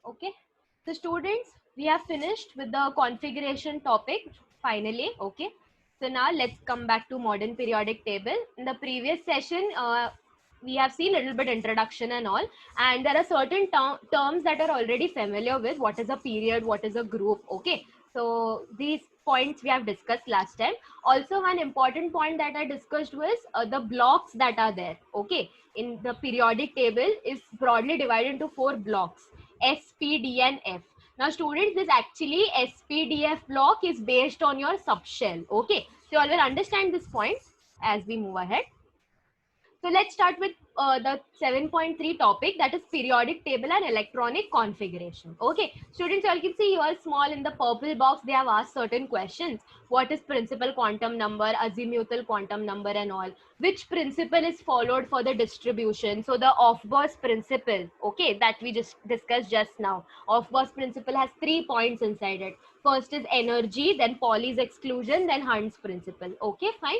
Okay, so students, we have finished with the configuration topic finally. Okay, so now let's come back to modern periodic table. In the previous session, we have seen a little bit introduction and all, and there are certain terms that are already familiar with. What is a period, what is a group? Okay, so these points we have discussed last time. Also, one important point that I discussed was the blocks that are there. Okay, in the periodic table is broadly divided into 4 blocks: S, P, D and F. Now students, this actually SPDF block is based on your subshell. Okay, so you all will understand this point as we move ahead. So let's start with the 7.3 topic, that is periodic table and electronic configuration. Okay, students, you all can see here small in the purple box, they have asked certain questions. What is principal quantum number, azimuthal quantum number and all? Which principle is followed for the distribution? So the Aufbau's principle, okay, that we just discussed just now. Aufbau's principle has 3 points inside it. First is energy, then Pauli's exclusion, then Hund's principle. Okay, fine.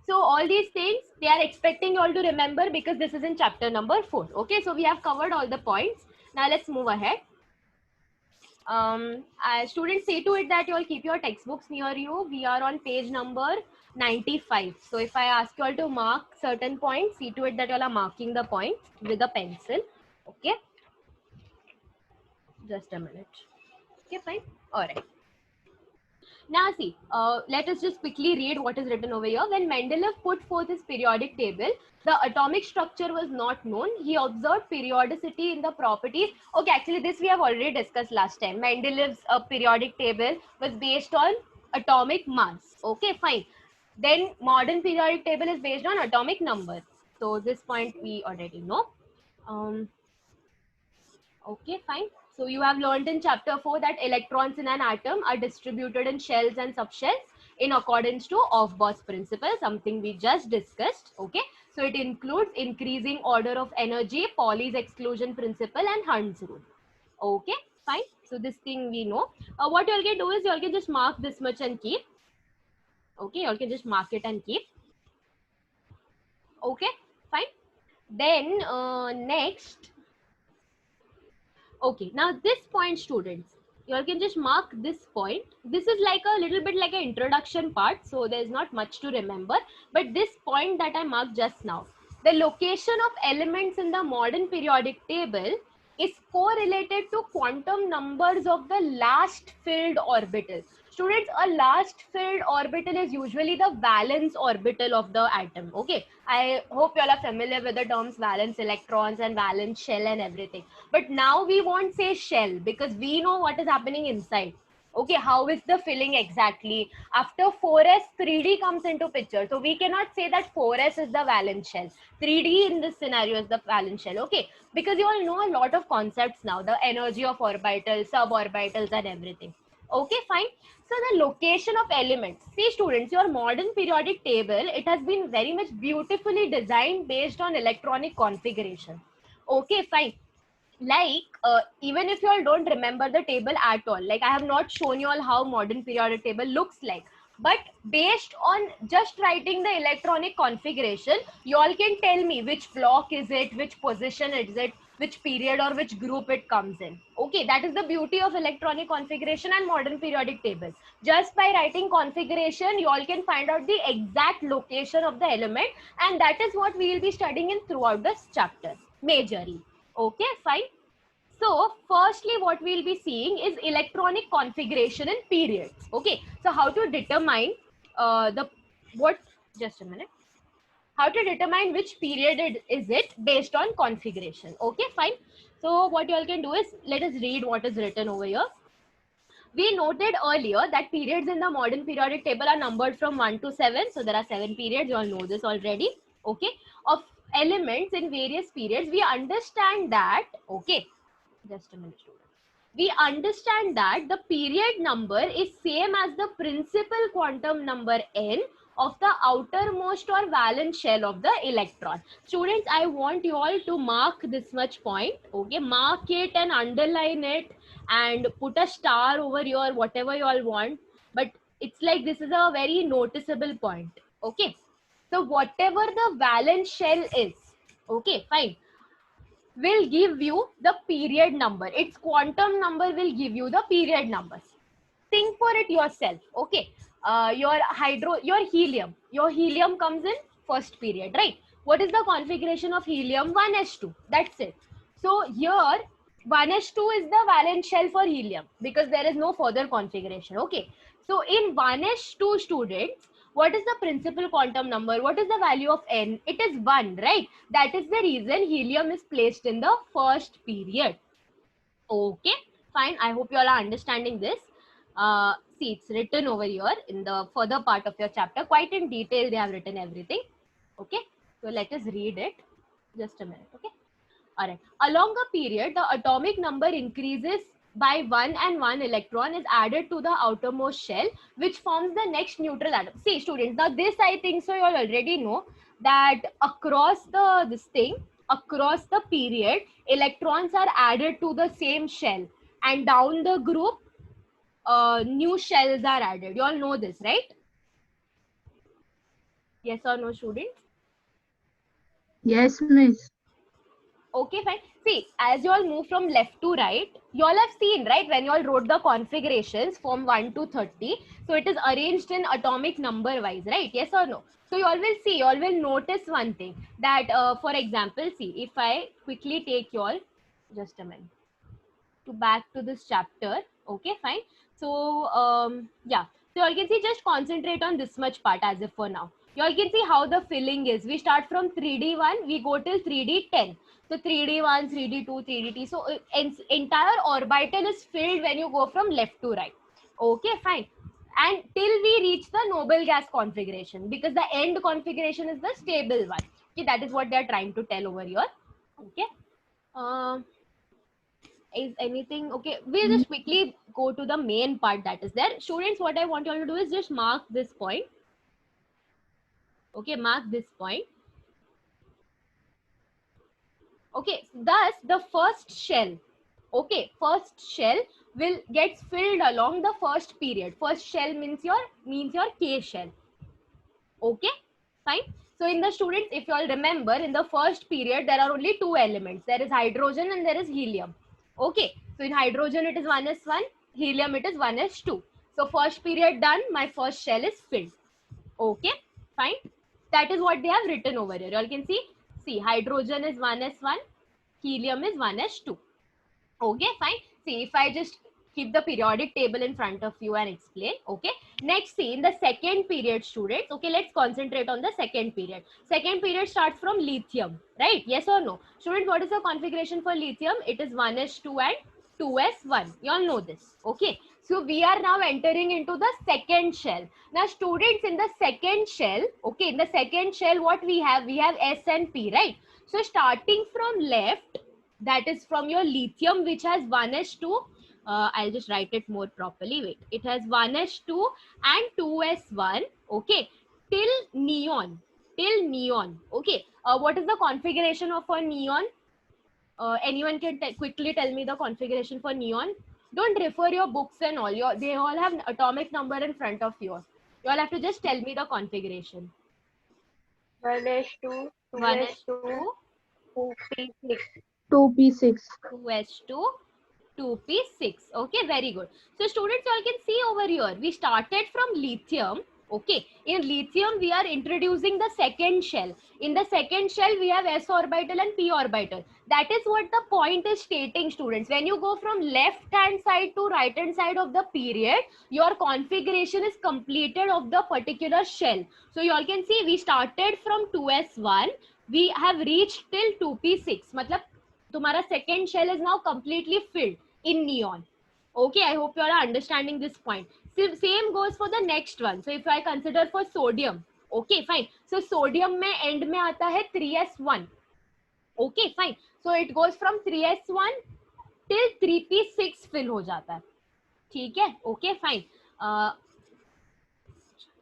So all these things they are expecting you all to remember because this is in chapter number 4. Okay, so we have covered all the points. Now let's move ahead. Students, see to it that you all keep your textbooks near you. We are on page number 95. So if I ask you all to mark certain points, see to it that you all are marking the points with a pencil. Okay, just a minute. Okay, fine. All right. Now see, let us just quickly read what is written over here. When Mendeleev put forth his periodic table, the atomic structure was not known. He observed periodicity in the properties. Okay, actually this we have already discussed last time. Mendeleev's periodic table was based on atomic mass. Okay, fine. Then modern periodic table is based on atomic number. So this point we already know. Okay, fine. So you have learned in chapter 4 that electrons in an atom are distributed in shells and subshells in accordance to Aufbau's principle, something we just discussed. Okay, so it includes increasing order of energy, Pauli's exclusion principle and Hund's rule. Okay, fine. So this thing we know. What you all can do is you all can just mark this much and keep. Okay, you all can just mark it and keep. Okay, fine. Then next. Okay, now this point, students, you all can just mark this point. This is like a little bit like an introduction part, so there's not much to remember. But this point that I marked just now, the location of elements in the modern periodic table is correlated to quantum numbers of the last filled orbital. Students, a last filled orbital is usually the valence orbital of the atom. Okay, I hope you all are familiar with the terms valence electrons and valence shell and everything. But now we won't say shell because we know what is happening inside. Okay, how is the filling exactly? After 4s, 3d comes into picture. So we cannot say that 4s is the valence shell. 3d in this scenario is the valence shell. Okay, because you all know a lot of concepts now, the energy of orbitals, suborbitals and everything. Okay, fine. So the location of elements. See students, your modern periodic table, it has been very much beautifully designed based on electronic configuration. Okay, fine. Like even if you all don't remember the table at all, like I have not shown you all how modern periodic table looks like, but based on just writing the electronic configuration, you all can tell me which block is it, which position is it, which period or which group it comes in. Okay, that is the beauty of electronic configuration and modern periodic table. Just by writing configuration, you all can find out the exact location of the element, and that is what we will be studying in throughout this chapter majorly. Okay, fine. So firstly, what we'll be seeing is electronic configuration in periods. Okay, so how to determine just a minute, how to determine which period is it based on configuration. Okay, fine. So what you all can do is, let us read what is written over here. We noted earlier that periods in the modern periodic table are numbered from 1 to 7. So there are 7 periods, you all know this already. Okay, of elements in various periods. We understand that, okay, just a minute, students. We understand that the period number is same as the principal quantum number n of the outermost or valence shell of the electron. Students, I want you all to mark this much point. Okay, mark it and underline it and put a star over your whatever you all want. But it's like this is a very noticeable point. Okay, so whatever the valence shell is, okay, fine. will give you the period number. Its quantum number will give you the period numbers. Think for it yourself. Okay, your helium comes in first period, right? What is the configuration of helium? 1s2. That's it. So here 1s2 is the valence shell for helium because there is no further configuration. Okay, so in 1s2, students, what is the principal quantum number? What is the value of n? It is 1, right? That is the reason helium is placed in the first period. Okay, fine. I hope you all are understanding this. See, it's written over here in the further part of your chapter. Quite in detail, they have written everything. Okay, so let us read it. Just a minute. Okay. All right. Along a period, the atomic number increases by 1 and 1 electron is added to the outermost shell, which forms the next neutral atom. See, students, now this I think so you all already know that across across the period, electrons are added to the same shell, and down the group, new shells are added. You all know this, right? Yes or no, students? Yes, miss. Okay, fine. See, as you all move from left to right, you all have seen, right, when you all wrote the configurations from 1 to 30. So it is arranged in atomic number wise, right? Yes or no? So you all will see, you all will notice one thing that, for example, see, if I quickly take you all, just a minute, to back to this chapter. Okay, fine. So, yeah. So you all can see, just concentrate on this much part as if for now. You all can see how the filling is. We start from 3D1, we go till 3D10. So 3D1, 3D2, 3D3. So entire orbital is filled when you go from left to right. Okay, fine. And till we reach the noble gas configuration, because the end configuration is the stable one. Okay, that is what they are trying to tell over here. Okay. Is anything okay? We'll just quickly go to the main part that is there. Students, what I want you all to do is just mark this point. Okay, mark this point. Okay, thus the first shell, okay, first shell will get filled along the first period. First shell means your K shell. Okay, fine. So in the students, if you all remember, in the first period there are only two elements. There is hydrogen and there is helium. Okay, so in hydrogen it is 1s1, helium it is 1s2. So first period done, my first shell is filled. Okay, fine. That is what they have written over here. You all can see hydrogen is 1s1, helium is 1s2. Okay, fine. See, if I just keep the periodic table in front of you and explain. Okay, next, see, in the second period, students, okay, let's concentrate on the second period. Second period starts from lithium, right? Yes or no? Students, what is the configuration for lithium? It is 1s2 and 2s1. You all know this. Okay, so we are now entering into the second shell. Now, students, in the second shell, okay, in the second shell, what we have S and P, right? So starting from left, that is from your lithium, which has 1s2. I'll just write it more properly. Wait, it has 1s2 and 2s1. Okay, till neon. Okay, what is the configuration of a neon? Anyone can quickly tell me the configuration for neon? Don't refer your books and all. They all have atomic number in front of you. You all have to just tell me the configuration. 1s2, 2s2, 1s2, 2p6. 2p6. 2s2, 2p6. Okay, very good. So students, you all can see over here, we started from lithium. Okay, in lithium we are introducing the second shell. In the second shell we have s orbital and p orbital. That is what the point is stating, students. When you go from left hand side to right hand side of the period, your configuration is completed of the particular shell. So you all can see we started from 2s1, we have reached till 2p6. Matlab तुम्हारा second shell is now completely filled in neon. Okay, I hope you all are understanding this point. Same goes for the next one. So if I consider for sodium, okay, fine. So sodium में end में आता है 3s1. Okay, fine. So it goes from 3s1 till 3p6 fill हो जाता है. ठीक है? Okay, fine.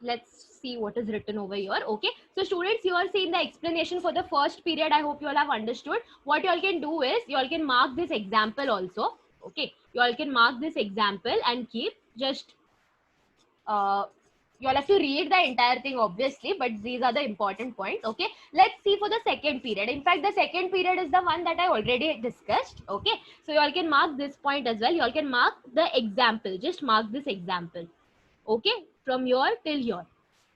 Let's see what is written over here. Okay, so students, you all seen the explanation for the first period. I hope you all have understood. What you all can do is you all can mark this example also. Okay, you all can mark this example and keep just You all have to read the entire thing obviously, but these are the important points. Okay, let's see for the second period. In fact, the second period is the one that I already discussed. Okay, so you all can mark this point as well. You all can mark the example. Just mark this example. Okay, from here till here.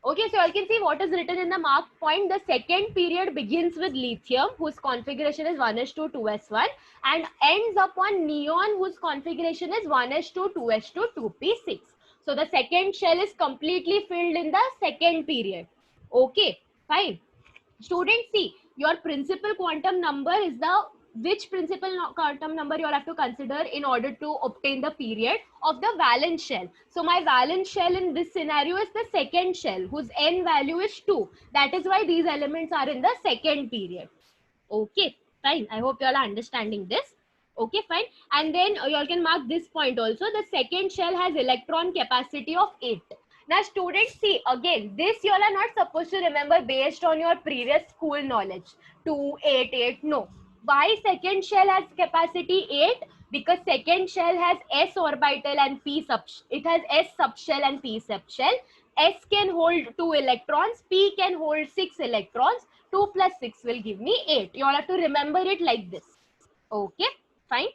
Okay, so you all can see what is written in the mark point. The second period begins with lithium, whose configuration is 1s2 2s1, and ends upon neon, whose configuration is 1s2 2s2 2p6. So the second shell is completely filled in the second period. Okay, fine. Students, see, your principal quantum number is the which principal quantum number you all have to consider in order to obtain the period of the valence shell. So my valence shell in this scenario is the second shell, whose n value is 2. That is why these elements are in the second period. Okay, fine. I hope you all are understanding this. Okay, fine. And then you all can mark this point also. The second shell has electron capacity of 8. Now, students, see, again, this you all are not supposed to remember based on your previous school knowledge. 2, 8, 8. No. Why second shell has capacity 8? Because second shell has s orbital and p sub. It has s subshell and p subshell. S can hold 2 electrons. P can hold 6 electrons. 2 plus 6 will give me 8. You all have to remember it like this. Okay, fine.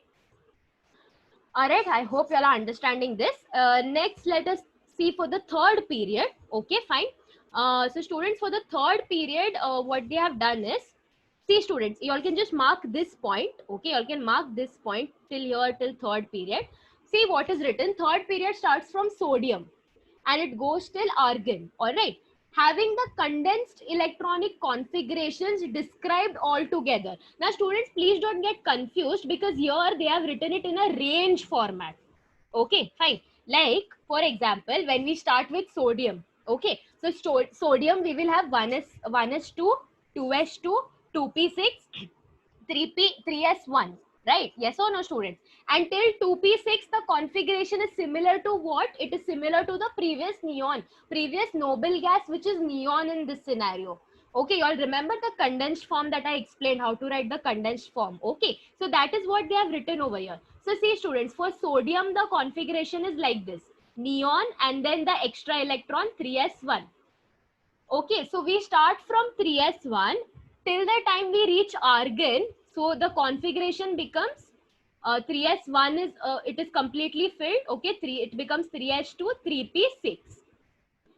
Alright, I hope you all are understanding this. Next, let us see for the third period. Okay, fine. So students, for the third period, what they have done is, see students, you all can just mark this point. Okay, you all can mark this point till here, till third period. See what is written. Third period starts from sodium and it goes till argon. All right, having the condensed electronic configurations described all together. Now students, please don't get confused because here they have written it in a range format. Okay, fine. Like for example, when we start with sodium, okay, so sodium we will have 1s2 2s2 2p6 3s1, right? Yes or no, students? Until 2p6, the configuration is similar to what? It is similar to the previous neon, previous noble gas, which is neon in this scenario. Okay, you all remember the condensed form that I explained, how to write the condensed form. Okay, so that is what they have written over here. So see students, for sodium, the configuration is like this. Neon and then the extra electron 3s1. Okay, so we start from 3s1 till the time we reach argon. So the configuration becomes 3s1 is it is completely filled. Okay, it becomes 3s2 3p6.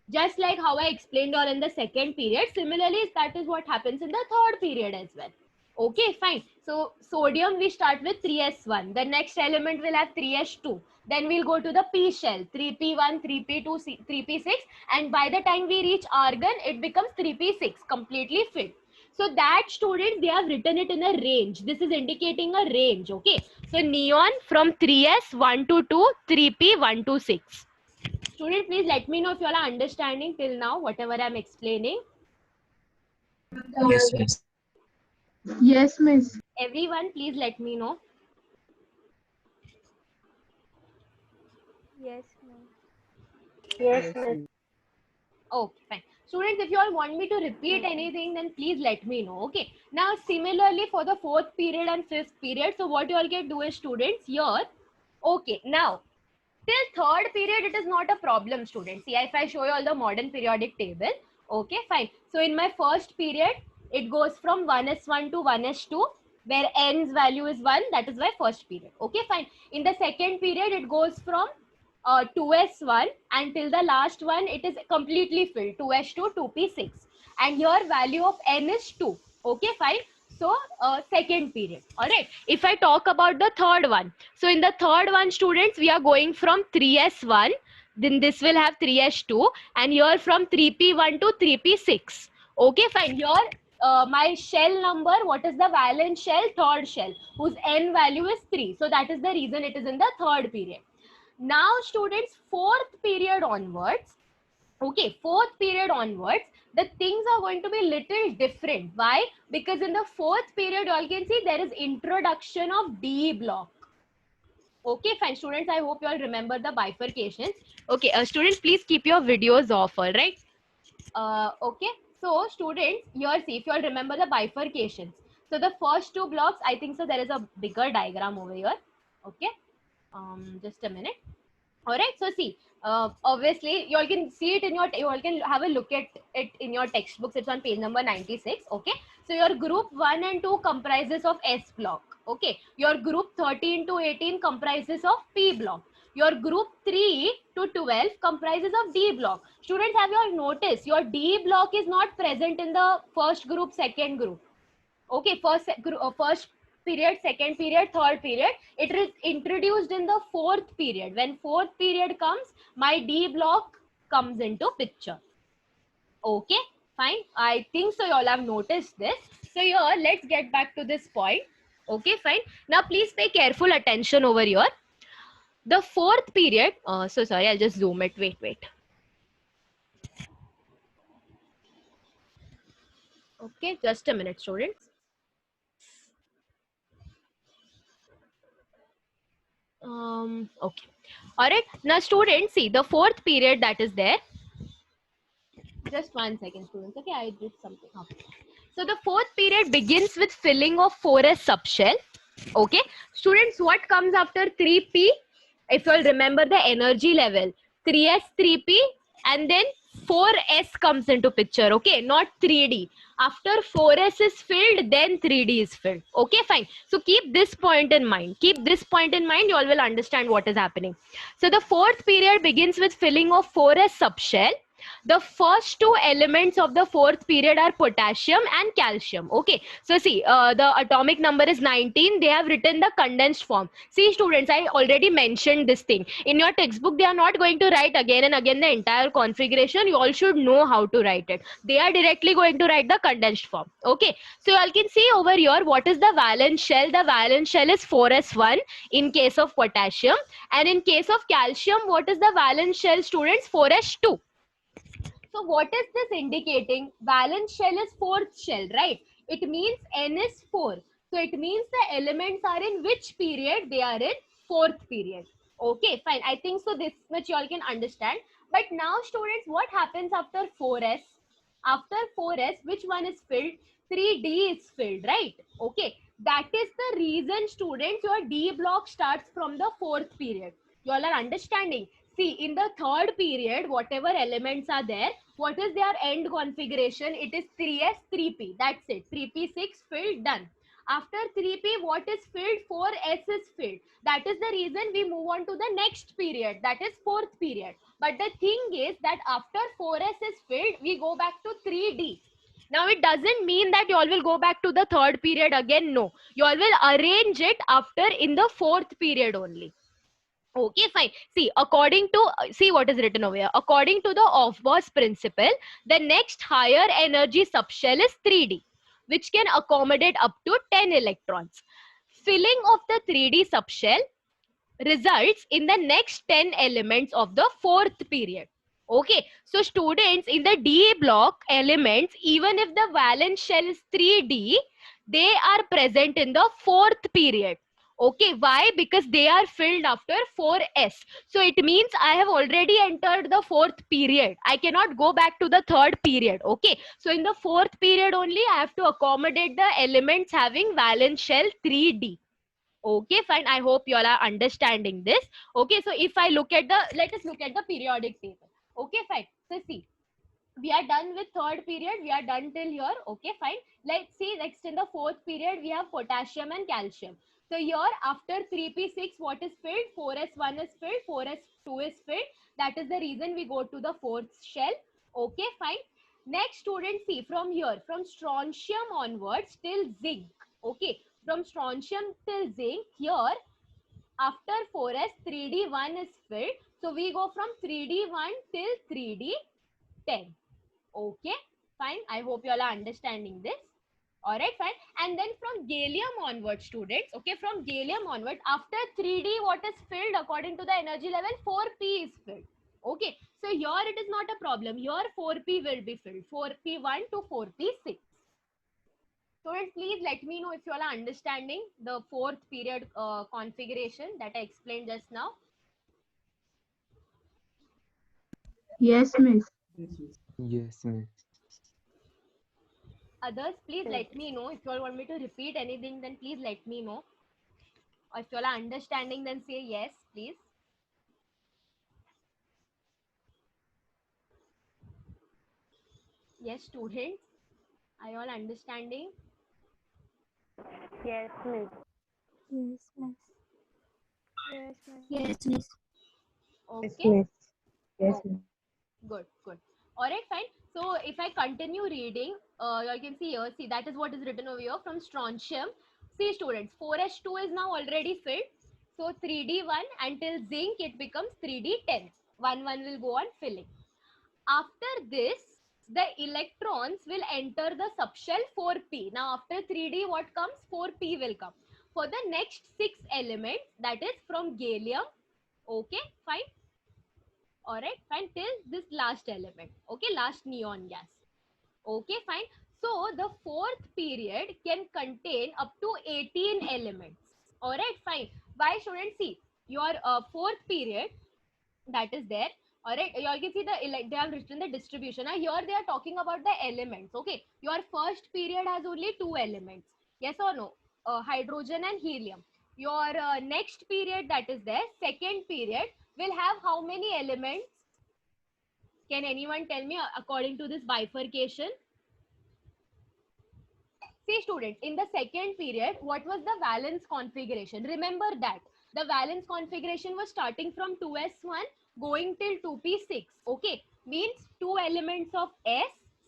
Just like how I explained all in the second period. Similarly, that is what happens in the third period as well. Okay, fine. So sodium we start with 3s1. The next element will have 3s2. Then we'll go to the p shell, 3p1, 3p2, 3p6, and by the time we reach argon, it becomes 3p6, completely filled. So that students, they have written it in a range. This is indicating a range. Okay, so neon from 3s1 to 2, 3p 1 to 6. Students, please let me know if you all are understanding till now whatever I'm explaining. Yes, yes. Yes, miss. Everyone, please let me know. Yes, ma'am. Yes, Okay, fine. Students, if you all want me to repeat anything, then please let me know. Okay. Now, similarly for the fourth period and fifth period, so what you all can do is students here. Okay, now till third period, it is not a problem, students. See, if I show you all the modern periodic table, okay, fine. So in my first period, it goes from 1s1 to 1s2, where n's value is 1. That is my first period. Okay, fine. In the second period, it goes from 2s1 until the last one, it is completely filled, 2s2 2p6, and here value of n is 2. Okay, fine. So second period. All right, if I talk about the third one, so in the third one, students, we are going from 3s1, then this will have 3s2, and here from 3p1 to 3p6. Okay, fine. Here my shell number, what is the valence shell? Third shell, whose n value is 3. So that is the reason it is in the third period. Now students, fourth period onwards, okay, fourth period onwards, the things are going to be little different. Why? Because in the fourth period, you all can see there is introduction of D block. Okay, fine. Students, I hope you all remember the bifurcations. Okay, students, please keep your videos off, all right? Okay, so students, here see, if you all remember the bifurcations. So the first two blocks, I think so there is a bigger diagram over here. Okay, just a minute. All right, so see, obviously you all can see it in your, you all can have a look at it in your textbooks. It's on page number 96. Okay, so your group 1 and 2 comprises of S block. Okay, your group 13 to 18 comprises of P block. Your group 3 to 12 comprises of D block. Students, have you all noticed your D block is not present in the first group, second group? Okay, first period, second period, third period, it is introduced in the fourth period. When fourth period comes, my D block comes into picture. Okay, fine, I think so you all have noticed this. So here, let's get back to this point. Okay, fine, now please pay careful attention over here. The fourth period, so sorry, I'll just zoom it. Wait. Okay, just a minute, students. Okay, all right, now students, see the fourth period that is there. Just 1 second, students. Okay, I did something. Okay. So the fourth period begins with filling of 4s subshell. Okay, students, what comes after 3p? If you all remember the energy level, 3s, 3p, and then 4s comes into picture. Okay, not 3d. After 4s is filled, then 3d is filled. Okay, fine. So keep this point in mind. Keep this point in mind. You all will understand what is happening. So the fourth period begins with filling of 4s subshell. The first two elements of the fourth period are potassium and calcium. Okay, so see, the atomic number is 19. They have written the condensed form. See, students, I already mentioned this thing in your textbook. They are not going to write again and again the entire configuration. You all should know how to write it. They are directly going to write the condensed form. Okay, so you all can see over here what is the valence shell. The valence shell is 4s1 in case of potassium, and in case of calcium, what is the valence shell, students? 4s2. So what is this indicating? Valence shell is fourth shell, right? It means N is 4. So it means the elements are in which period? They are in fourth period. Okay, fine. I think so this much you all can understand. But now students, what happens after 4s? After 4s, which one is filled? 3d is filled, right? Okay. That is the reason, students, your D block starts from the fourth period. You all are understanding? See, in the third period, whatever elements are there, what is their end configuration? It is 3s, 3p. That's it. 3p, 6 filled, done. After 3p, what is filled? 4s is filled. That is the reason we move on to the next period. That is fourth period. But the thing is that after 4s is filled, we go back to 3d. Now, it doesn't mean that you all will go back to the third period again. No, you all will arrange it after in the fourth period only. Okay, fine. See, according to, see what is written over here. According to the Aufbau's principle, the next higher energy subshell is 3D, which can accommodate up to 10 electrons. Filling of the 3D subshell results in the next 10 elements of the fourth period. Okay, so students, in the D block elements, even if the valence shell is 3D, they are present in the fourth period. Okay, why? Because they are filled after 4s. So it means I have already entered the fourth period. I cannot go back to the third period. Okay, so in the fourth period only, I have to accommodate the elements having valence shell 3D. Okay, fine. I hope you all are understanding this. Okay, so if I look at the, let us look at the periodic table. Okay, fine. So see, we are done with third period. We are done till here. Okay, fine. Let's see, next in the fourth period, we have potassium and calcium. So here, after 3p6, what is filled? 4s1 is filled, 4s2 is filled. That is the reason we go to the fourth shell. Okay, fine. Next, students, see, from here, from strontium onwards till zinc. Okay, from strontium till zinc, here, after 4s, 3d1 is filled. So we go from 3d1 till 3d10. Okay, fine. I hope you all are understanding this. All right, fine. And then from gallium onward, students, okay, from gallium onward, after 3D, what is filled according to the energy level? 4p is filled. Okay, so here it is not a problem. Here 4p will be filled. 4p1 to 4p6. Students, please let me know if you all are understanding the fourth period configuration that I explained just now. Yes, miss. Yes, miss. Others, please let me know. If you all want me to repeat anything, then please let me know. Or if you all are understanding, then say yes, please. Yes, students. Are you all understanding? Yes, miss. Yes, miss. Yes, miss. Yes, miss. Okay. Miss. Yes, Oh, miss. good, good. All right, fine. So if I continue reading, you can see here, see that is what is written over here from strontium. See students, 4s2 is now already filled. So 3d1 until zinc it becomes 3d10. 1 will go on filling. After this, the electrons will enter the subshell 4p. Now after 3d what comes? 4p will come. For the next 6 elements, that is from gallium. Okay, fine. All right, fine, till this last element. Okay, last neon gas. Okay, fine. So the fourth period can contain up to 18 elements. All right, fine. Why shouldn't see your fourth period that is there? All right, you all can see they have written the distribution. Now here they are talking about the elements. Okay, your first period has only 2 elements. Yes or no? Hydrogen and helium. Your next period that is there, second period, will have how many elements? Can anyone tell me according to this bifurcation? See students, in the second period, what was the valence configuration? Remember that. The valence configuration was starting from 2s1 going till 2p6. Okay, means 2 elements of S,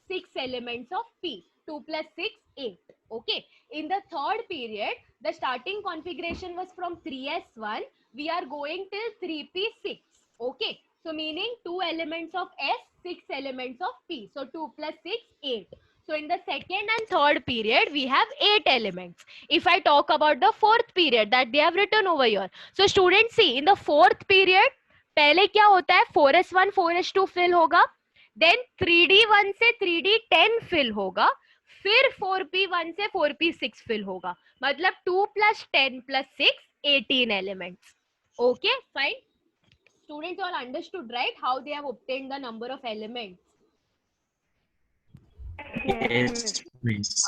6 elements of P. 2 plus 6, 8. Okay, in the third period, the starting configuration was from 3s1. We are going till 3p6. Okay, so meaning 2 elements of S, 6 elements of P. So 2 plus 6, 8. So in the second and third period, we have 8 elements. If I talk about the fourth period that they have written over here. So students see, in the fourth period, पहले क्या होता है 4s1 4s2 fill होगा, then 3d1 से 3d10 fill होगा, फिर 4p1 से 4p6 fill होगा. मतलब 2 plus 10 plus 6, 18 elements. Okay, fine. Students all understood, right? How they have obtained the number of elements. Yes, miss.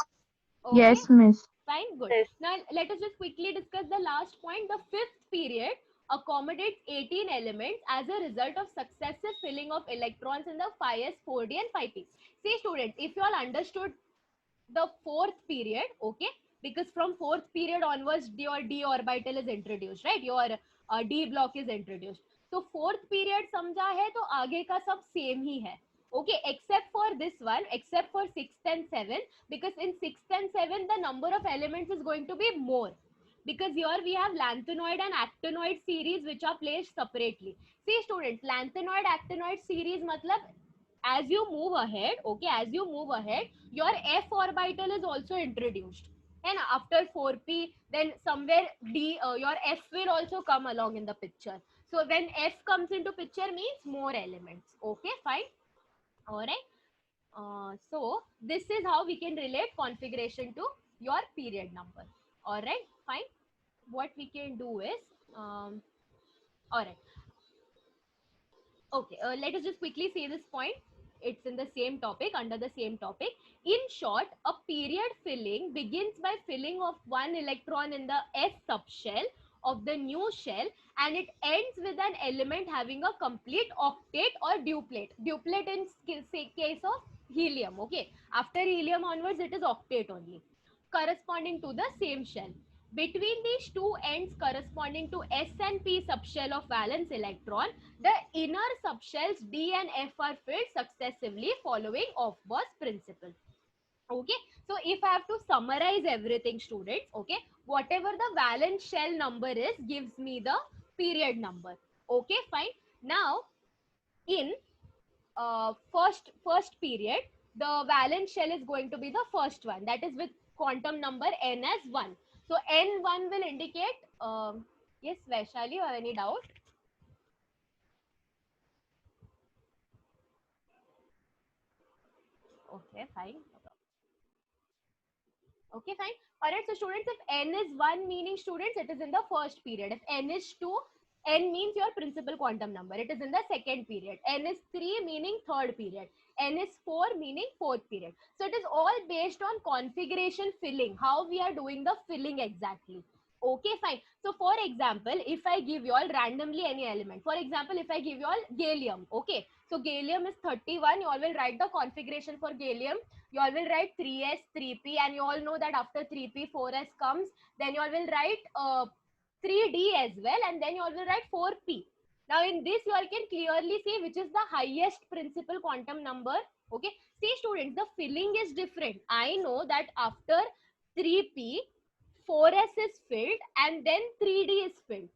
Okay. Yes, miss. Fine, good. Yes. Now let us just quickly discuss the last point. The fifth period accommodates 18 elements as a result of successive filling of electrons in the 5s, 4d and 5p. See students, if you all understood the fourth period, okay, because from fourth period onwards your d orbital is introduced, right? Your d block is introduced. So fourth period समझा है तो आगे का सब same ही है. Okay, except for this one, except for 6th and 7th, because in 6th and 7th the number of elements is going to be more, because here we have lanthanoid and actinoid series which are placed separately. See students, lanthanoid actinoid series matlab as you move ahead, okay, as you move ahead, your f orbital is also introduced, and after 4p then somewhere d your f will also come along in the picture. So when f comes into picture means more elements. Okay, fine. All right. So this is how we can relate configuration to your period number. All right, fine. What we can do is, all right. Okay, let us just quickly say this point. It's in the same topic, under the same topic. In short, a period filling begins by filling of one electron in the S subshell of the new shell, and it ends with an element having a complete octet or duplet. Duplet in case of helium, okay. After helium onwards, it is octet only, corresponding to the same shell. Between these two ends corresponding to S and P subshell of valence electron, the inner subshells D and F are filled successively following Aufbauer's principle. Okay, so if I have to summarize everything, students, okay, whatever the valence shell number is gives me the period number. Okay, fine. Now in first period, the valence shell is going to be the first one, that is with quantum number n as 1. So n1 will indicate, yes Vaishali, you have any doubt? Okay, fine. Okay, fine. All right, so students, if n is 1 meaning, students, it is in the first period. If n is 2, n means your principal quantum number, it is in the second period. N is 3 meaning third period. N is 4 meaning fourth period. So it is all based on configuration filling, how we are doing the filling exactly. Okay, fine. So for example, if I give you all randomly any element, for example, if I give you all gallium, okay, so gallium is 31, you all will write the configuration for gallium, you all will write 3s 3p, and you all know that after 3p 4s comes, then you all will write 3d as well, and then you all will write 4p. Now in this you all can clearly see which is the highest principal quantum number. Okay, see students, the filling is different. I know that after 3p 4s is filled and then 3d is filled.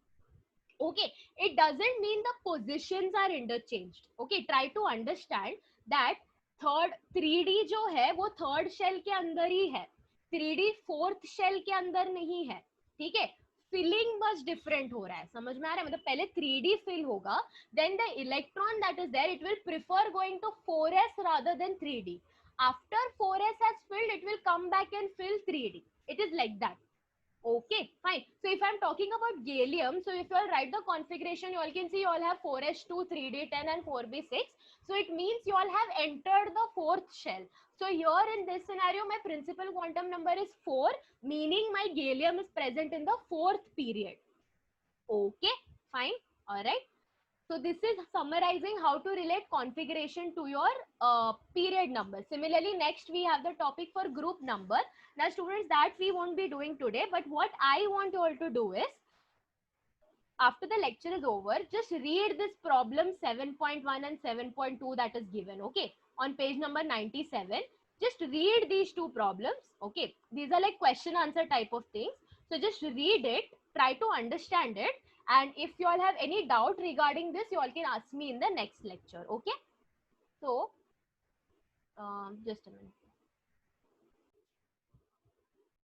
Okay, it doesn't mean the positions are interchanged. Okay, try to understand that third 3d जो है वो third shell के अंदर ही है, 3d fourth shell के अंदर नहीं है. ठीक है, फिलिंग बस डिफरेंट हो रहा है. समझ में आ रहा है? मतलब पहले 3d फिल होगा, then the electron that is there it will prefer going to 4s rather than 3d. After 4s has filled, it will come back and fill 3d. It is like that. Okay, fine. So if I'm talking about gallium, so if you all write the configuration, you all can see you all have 4s2, 3d10 and 4b6. So it means you all have entered the fourth shell. So here in this scenario, my principal quantum number is 4, meaning my gallium is present in the fourth period. Okay, fine. All right. So this is summarizing how to relate configuration to your period number. Similarly, next we have the topic for group number. Now students, that we won't be doing today, but what I want you all to do is, after the lecture is over, just read this problem 7.1 and 7.2 that is given, okay, on page number 97. Just read these two problems, okay. These are like question answer type of things. So just read it, try to understand it, and if you all have any doubt regarding this, you all can ask me in the next lecture, okay. So just a minute.